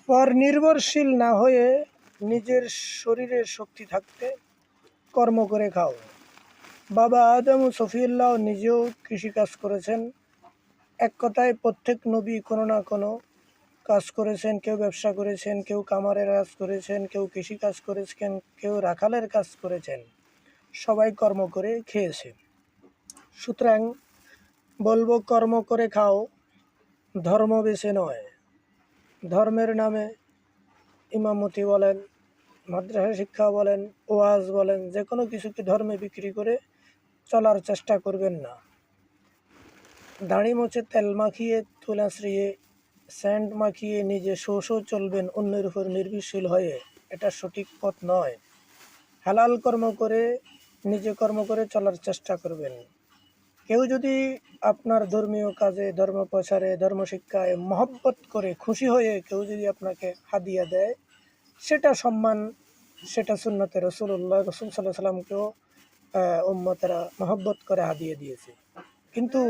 পর নির্ভরশীল না হয়ে নিজের শরীরের শক্তি থাকতে কর্ম করে খাও। বাবা আদম ও সফিউল্লাহ নিজেও কৃষিকাজ করেছেন। এক কথায় প্রত্যেক নবী কোনো না কোনো কাজ করেছেন। কেউ ব্যবসা করেছেন, কেউ কামারের কাজ করেছেন, কেউ কৃষিকাজ করেছেন, কেউ রাখালের কাজ করেছেন। সবাই কর্ম করে খেয়েছে। সুতরাং বলবো, কর্ম করে খাও, ধর্ম বেছে নয়। ধর্মের নামে ইমামতি বলেন, মাদ্রাসা শিক্ষা বলেন, ওয়াজ বলেন, যে কোনো কিছুকে ধর্মে বিক্রি করে চলার চেষ্টা করবেন না। দাড়ি মোছে তেল মাখিয়ে, তুলা আঁচড়িয়ে, স্যান্ড মাখিয়ে নিজে শো চলবেন অন্যের উপর নির্ভরশীল হয়ে, এটা সঠিক পথ নয়। হালাল কর্ম করে নিজে কর্ম করে চলার চেষ্টা করবেন। কেউ যদি আপনার ধর্মীয় কাজে, ধর্ম প্রচারে, ধর্ম শিক্ষায় মহব্বত করে খুশি হয়ে কেউ যদি আপনাকে হাদিয়া দেয়, সেটা সম্মান, সেটা সুন্নতে রসুল্লাহ সাল্লাল্লাহু সাল্লামকেও উম্মতেরা মহব্বত করে হাদিয়ে দিয়েছে। কিন্তু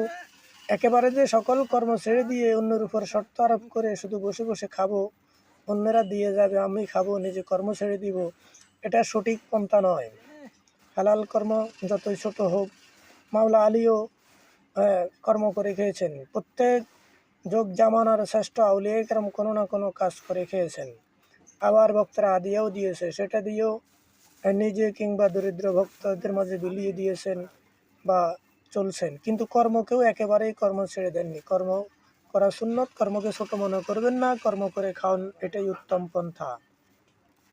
একেবারে যে সকল কর্ম ছেড়ে দিয়ে অন্যের উপর শর্ত আরোপ করে শুধু বসে বসে খাবো, অন্যরা দিয়ে যাবে আমি খাবো, নিজে কর্ম ছেড়ে দিব, এটা সঠিক পন্থা নয়। হালাল কর্ম যতই ছোট হোক, মাওলা আলীও কর্ম করে খেয়েছেন। প্রত্যেক যোগ জামানার শ্রেষ্ঠ আউলিয়া কেরাম কোনো না কোনো কাজ করে খেয়েছেন। আবার ভক্তরা হাদিয়াও দিয়েছে, সেটা দিয়েও নিজে কিংবা দরিদ্র ভক্তদের মাঝে বিলিয়ে দিয়েছেন বা চলছেন। কিন্তু কর্মকেও একেবারেই কর্ম ছেড়ে দেননি। কর্ম করা সুন্নত, কর্মকে ছোট মনে করবেন না, কর্ম করে খাওয়ান, এটাই উত্তম পন্থা।